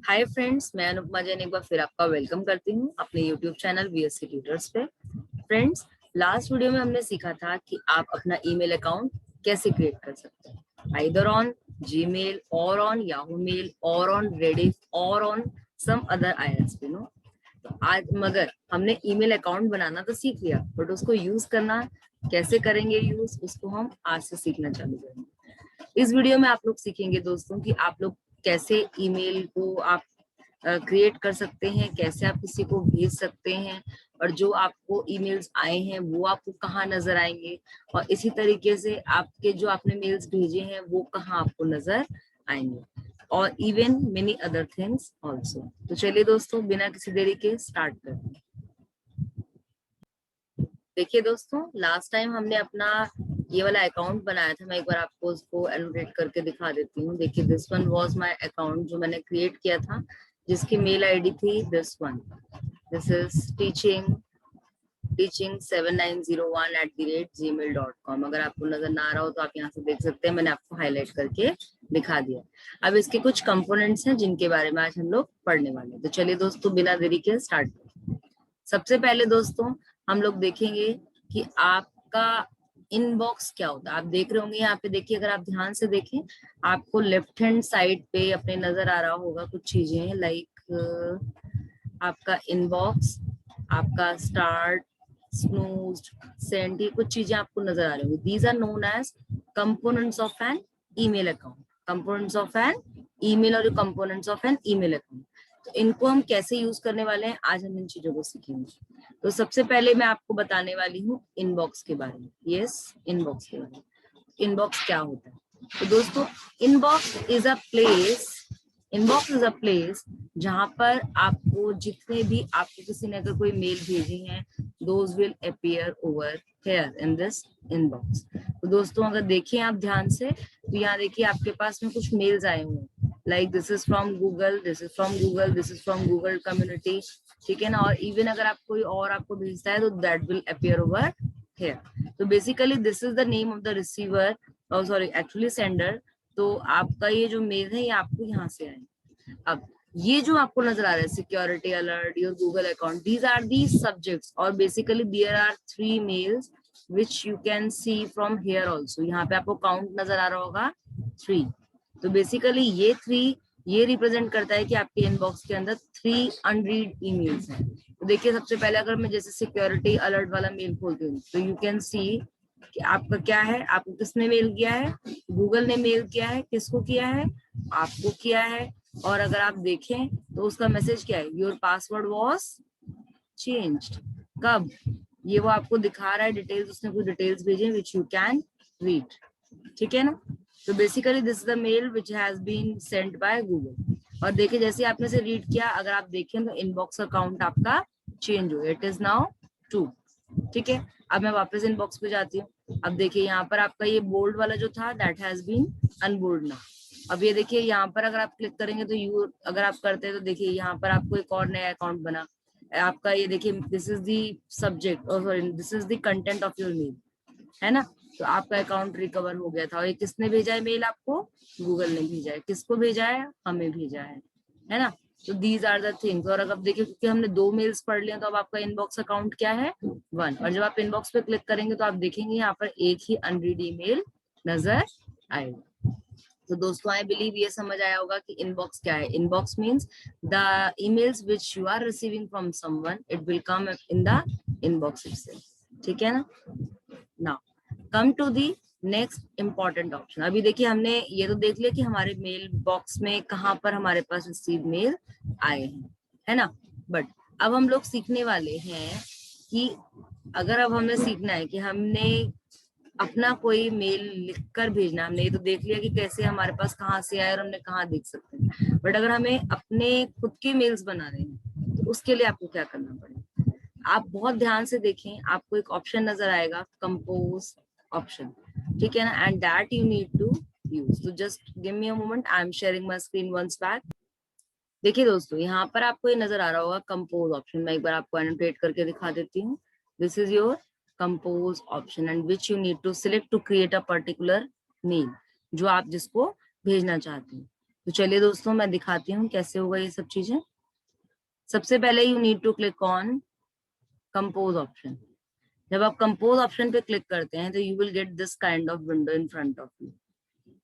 Hi friends, मैं अनुपमा जैन एक बार फिर आपका वेलकम करती हूँ अपने यूट्यूब चैनल वीएससी ट्यूटर्स पे। फ्रेंड्स, लास्ट वीडियो में हमने सीखा था कि आप अपना ईमेल अकाउंट कैसे क्रिएट कर सकते हैं, आइदर ऑन जीमेल और ऑन याहू मेल और ऑन रेडिट और on some other ISP no. तो आज मगर हमने ईमेल अकाउंट बनाना तो सीख लिया, बट उसको यूज करना कैसे करेंगे यूज, उसको हम आज से सीखना चालू करेंगे। इस वीडियो में आप लोग सीखेंगे दोस्तों कि आप लोग कैसे ईमेल को आप क्रिएट कर सकते हैं, कैसे आप किसी को भेज सकते हैं, और जो आपको ईमेल्स आए हैं वो आपको कहाँ नजर आएंगे, और इसी तरीके से आपके जो आपने मेल्स भेजे हैं वो कहाँ आपको नजर आएंगे, और even many other things also. तो चलिए दोस्तों, बिना किसी देरी के स्टार्ट करते हैं। देखिए दोस्तों, लास्ट टाइम हमने अपना ये वाला अकाउंट बनाया था। मैं एक बार आपको उसको एनोटेट करके दिखा देती हूँ। देखिए, this one was my account जो मैंने क्रिएट किया था, जिसकी मेल आईडी थी this one. This is teaching7901@gmail.com। अगर आपको नजर ना आ रहा हो तो आप यहाँ से देख सकते हैं, मैंने आपको हाईलाइट करके दिखा दिया। अब इसके कुछ कंपोनेंट्स हैं जिनके बारे में आज हम लोग पढ़ने वाले हैं। तो चलिए दोस्तों, बिना देरी के स्टार्ट करते हैं। सबसे पहले दोस्तों, हम लोग देखेंगे कि आपका इनबॉक्स क्या होता है। आप देख रहे होंगे यहाँ पे, देखिए अगर आप ध्यान से देखें, आपको लेफ्ट हैंड साइड पे अपने नजर आ रहा होगा कुछ चीजें लाइक आपका इनबॉक्स, आपका स्टार्ट, स्नूज्ड, सेंड, ये कुछ चीजें आपको नजर आ रही होंगी। These are known as components of an email account. Components of an email और components of an email account. तो इनको हम कैसे यूज करने वाले हैं, आज हम इन चीजों को सीखेंगे। तो सबसे पहले मैं आपको बताने वाली हूँ इनबॉक्स के बारे में। यस, इनबॉक्स के बारे में। इनबॉक्स क्या होता है? तो दोस्तों, inbox is a place inbox is a place जहां पर आपको जितने भी आपको किसी ने अगर कोई मेल भेजी है, those will appear over here in this inbox. तो दोस्तों, अगर देखें आप ध्यान से, तो यहाँ देखिए आपके पास में कुछ मेल्स आए हुए हैं, like this is from Google, this is from Google, this is from Google community, ठीक है ना। और इवन अगर आप कोई और आपको भेजता है तो that will appear over here. तो basically this is the name of the receiver, sorry actually sender. तो आपका ये जो मेल है ये आपको यहाँ से आए। अब ये जो आपको नजर आ रहा है, security alert, your Google account, these are the subjects, और basically there are 3 mails which you can see from here also. यहाँ पे आपको काउंट नजर आ रहा होगा 3। तो बेसिकली ये 3 ये रिप्रेजेंट करता है कि आपके इनबॉक्स के अंदर 3 अनरीड ईमेल्स हैं। तो देखिए, सबसे पहले अगर मैं जैसे सिक्योरिटी अलर्ट वाला मेल खोलती हूँ, तो यू कैन सी कि आपका क्या है, आपको किसने मेल किया है, गूगल ने मेल किया है, किसको किया है, आपको किया है। और अगर आप देखें तो उसका मैसेज क्या है, योर पासवर्ड वॉज चेंज्ड। कब? ये वो आपको दिखा रहा है डिटेल्स, उसने कुछ डिटेल्स भेजे विच यू कैन रीड, ठीक है ना। तो basically this is the mail which has been sent by Google. और देखिए, जैसे आपने से रीड किया, अगर आप देखें तो इनबॉक्स अकाउंट आपका चेंज हो, इट इज नाउ 2, ठीक है। अब मैं वापस इनबॉक्स पे जाती हूँ। अब देखिए यहाँ पर आपका ये बोल्ड वाला जो था, that has been unbold now. अब ये देखिए यहाँ पर अगर आप क्लिक करेंगे तो यू अगर आप करते हैं तो देखिए यहाँ पर आपको एक और नया अकाउंट बना आपका। ये देखिए, this is the subject, sorry this is the content of your mail, है ना। तो आपका अकाउंट रिकवर हो गया था। और ये किसने भेजा है मेल आपको? गूगल ने भेजा है। किसको भेजा है? हमें भेजा है ना। तो दीज आर द थिंग्स। और अगर देखिए, क्योंकि हमने 2 मेल्स पढ़ लिए, तो अब आपका इनबॉक्स अकाउंट क्या है? 1। और जब आप इनबॉक्स पे क्लिक करेंगे तो आप देखेंगे यहाँ पर एक ही अनरीड ईमेल नजर आएगा। तो दोस्तों, आई बिलीव ये समझ आया होगा कि इनबॉक्स क्या है। Inbox means the emails which you are receiving from someone, it will come in the inbox itself, ठीक है ना। Now come to the next important option. अभी देखिए, हमने ये तो देख लिया कि हमारे मेल बॉक्स में कहाँ पर हमारे पास रिसीव मेल आए हैं, है ना। बट अब हम लोग सीखने वाले हैं कि अगर अब हमें सीखना है कि हमने अपना कोई मेल लिखकर भेजना। हमने ये तो देख लिया कि कैसे हमारे पास कहाँ से आए और हमने कहाँ देख सकते हैं, बट अगर हमें अपने खुद के मेल्स बना रहे हैं तो उसके लिए आपको क्या करना पड़ेगा। आप बहुत ध्यान से देखें, आपको एक ऑप्शन नजर आएगा, कंपोज ऑप्शन, ठीक है ना, and that you need to use. तो just give me a moment, I am sharing my screen once back. देखिए दोस्तों, यहाँ पर आपको ये नजर आ रहा होगा कंपोज ऑप्शन। मैं एक बार आपको एनोटेट करके दिखा देती हूँ। This is your compose option and which you need to select to create a particular mail, जो आप जिसको भेजना चाहते हैं। तो चलिए दोस्तों मैं दिखाती हूँ कैसे होगा ये सब चीजें। सबसे पहले you need to click on compose option. जब आप कंपोज ऑप्शन पे क्लिक करते हैं तो you will get this kind of window in front of you.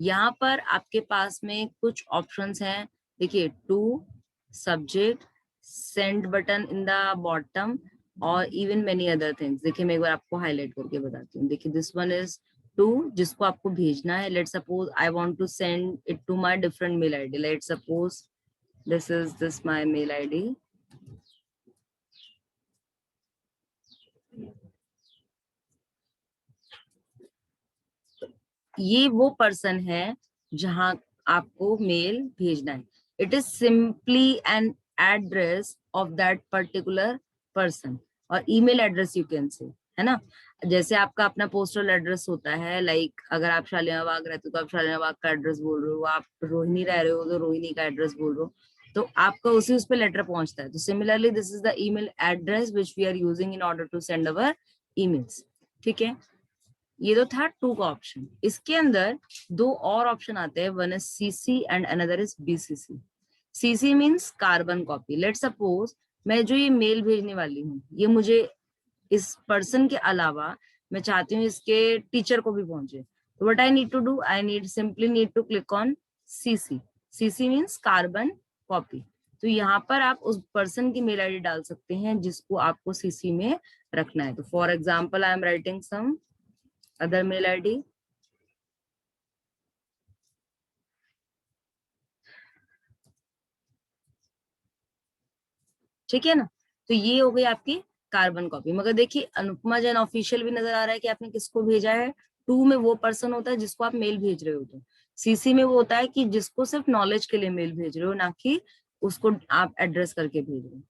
यहाँ पर आपके पास में कुछ ऑप्शंस हैं। देखिए, to, subject, send button in the bottom और इवन मेनी अदर थिंग्स। देखिए मैं एक बार आपको हाईलाइट करके बताती हूँ। देखिए दिस वन इज टू, जिसको आपको भेजना है। Let suppose I want to send it to my different mail ID. Let suppose this is this my mail ID. ये वो पर्सन है जहां आपको मेल भेजना है। It is simply an address of that particular person और email address you can say, है ना। जैसे आपका अपना पोस्टल एड्रेस होता है, लाइक अगर आप शालिया बाग रहते हो तो आप शालिया बाग का एड्रेस बोल रहे हो, आप रोहिणी रह रहे हो तो रोहिणी का एड्रेस बोल रहे हो, तो आपका उसी उस पर लेटर पहुंचता है। तो similarly this is the email address which we are using in order to send our emails. ठीक है, ये तो था टू का ऑप्शन। इसके अंदर दो और ऑप्शन आते हैं, one is CC and another is BCC. CC means carbon copy. Let suppose मैं जो ये मेल भेजने वाली हूँ ये मुझे इस पर्सन के अलावा मैं चाहती हूँ इसके टीचर को भी पहुंचे, तो what I need to do, I need simply need to click on CC. CC means carbon copy. तो यहाँ पर आप उस पर्सन की मेल आईडी डाल सकते हैं जिसको आपको सीसी में रखना है। तो for example I am writing some other mail ID. ठीक है ना, तो ये हो गई आपकी कार्बन कॉपी। मगर देखिए अनुपमा जैन ऑफिशियल भी नजर आ रहा है कि आपने किसको भेजा है। टू में वो पर्सन होता है जिसको आप मेल भेज रहे हो, तो सीसी में वो होता है कि जिसको सिर्फ नॉलेज के लिए मेल भेज रहे हो, ना कि उसको आप एड्रेस करके भेज रहे हो।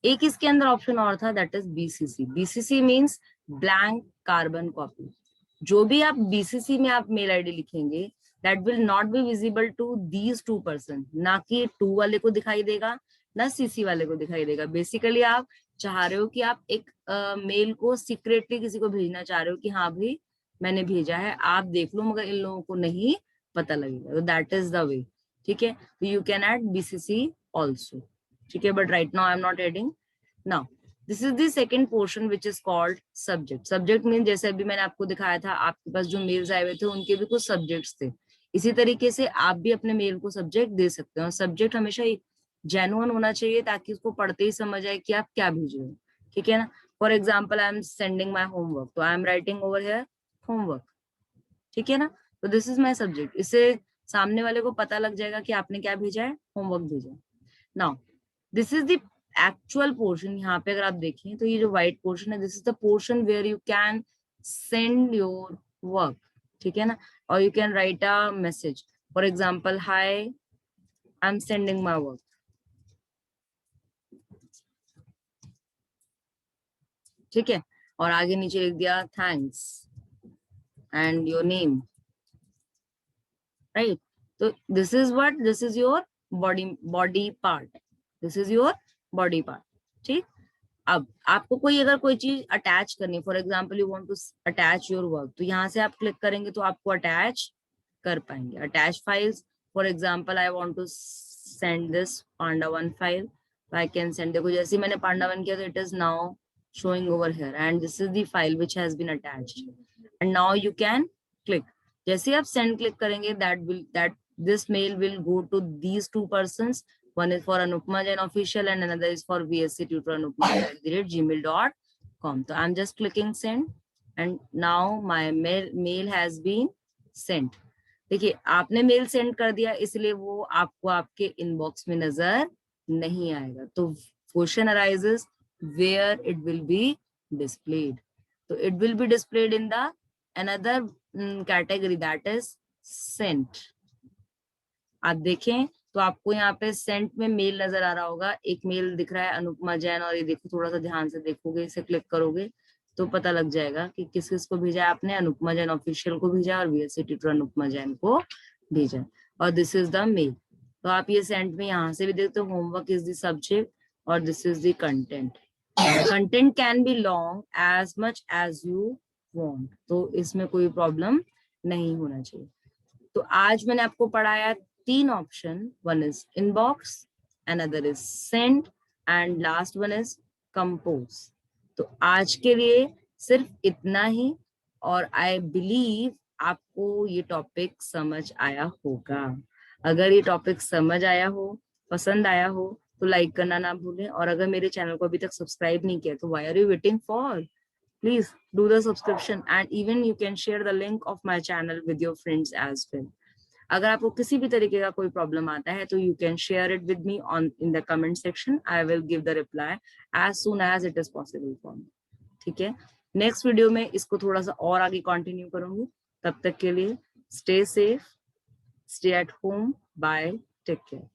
एक इसके अंदर ऑप्शन और था, that is BCC. BCC means blank carbon copy. जो भी आप बीसीसी में आप मेल आईडी लिखेंगे that will not be visible to these two person, ना कि टू वाले को दिखाई देगा ना सीसी वाले को दिखाई देगा। बेसिकली आप चाह रहे हो कि आप एक मेल को सीक्रेटली किसी को भेजना चाह रहे हो कि हाँ भाई मैंने भेजा है, आप देख लो, मगर इन लोगों को नहीं पता लगेगा। तो दैट इज द वे। ठीक है, तो you can add BCC also. ठीक है, but right now I am not adding now. This is the second portion which is called subject. Subject mean जैसे अभी मैंने आपको दिखाया था, आपके पास जो मेल्स आए हुए थे उनके भी कुछ सब्जेक्ट्स थे। इसी तरीके से आप भी अपने मेल को सब्जेक्ट दे सकते हो। सब्जेक्ट हमेशा जेन्युइन होना चाहिए ताकि उसको पढ़ते ही समझ आए कि आप क्या भेज रहे हो। ठीक है ना, for example I am sending my homework, तो I am writing over here homework. ठीक है ना, तो दिस इज माई सब्जेक्ट। इससे सामने वाले को पता लग जाएगा कि आपने क्या भेजा है, होमवर्क भेजा है। Now this is the actual portion. यहाँ पे अगर आप देखें तो ये जो व्हाइट पोर्शन है, this is the portion where you can send your work. ठीक है ना, और you can write a message, for example hi I am sending my work. ठीक है, और आगे नीचे लिख दिया thanks and your name, right. तो this is what, this is your body part, this is your body part. ठीक, अब आपको कोई अगर कोई चीज अटैच करनी, for example you want to attach your work, तो यहाँ से आप क्लिक करेंगे तो आपको अटैच कर पाएंगे। Attach files, for example I want to send this panda one file, I can send. देखो जैसे मैंने पांडा वन किया तो it is now showing over here and this is the file which has been attached, and now you can click। जैसे आप send click करेंगे that this mail will go to these two persons, one is for Anupma Jain official and another is for VSC tutor anupma@gmail.com। so I'm just clicking send and now my mail has been sent। देखिए आपने mail send कर दिया इसलिए वो आपको आपके inbox में नजर नहीं आएगा। तो question arises where it will be displayed, so it will be displayed in the another category, that is sent। आप देखें तो आपको यहाँ पे सेंट में मेल नजर आ रहा होगा, एक मेल दिख रहा है अनुपमा जैन, और ये देखो थोड़ा सा ध्यान से देखोगे, इसे क्लिक करोगे तो पता लग जाएगा कि किस किस को भेजा है आपने। अनुपमा जैन ऑफिशियल को भेजा और VSC ट्यूटर अनुपमा जैन को भेजा, और दिस इज द मेल। तो आप ये सेंट में यहाँ से भी देखते हो, होमवर्क इज द सब्जेक्ट और this is the content. Content can be long as much as you want, तो इसमें कोई प्रॉब्लम नहीं होना चाहिए। तो आज मैंने आपको पढ़ाया तीन option, one is inbox, another is send and last one is compose. तो आज के लिए सिर्फ इतना ही, और आई बिलीव आपको ये टॉपिक समझ आया होगा। अगर ये टॉपिक समझ आया हो, पसंद आया हो, तो लाइक करना ना भूलें, और अगर मेरे चैनल को अभी तक सब्सक्राइब नहीं किया तो why are you waiting for, please do the subscription and even you can share the link of my channel with your friends as well. अगर आपको किसी भी तरीके का कोई प्रॉब्लम आता है तो you can share it with me on in the comment section. I will give the reply as soon as it is possible for me. ठीक है, नेक्स्ट वीडियो में इसको थोड़ा सा और आगे कंटिन्यू करूंगी। तब तक के लिए stay safe, stay at home, bye, take care.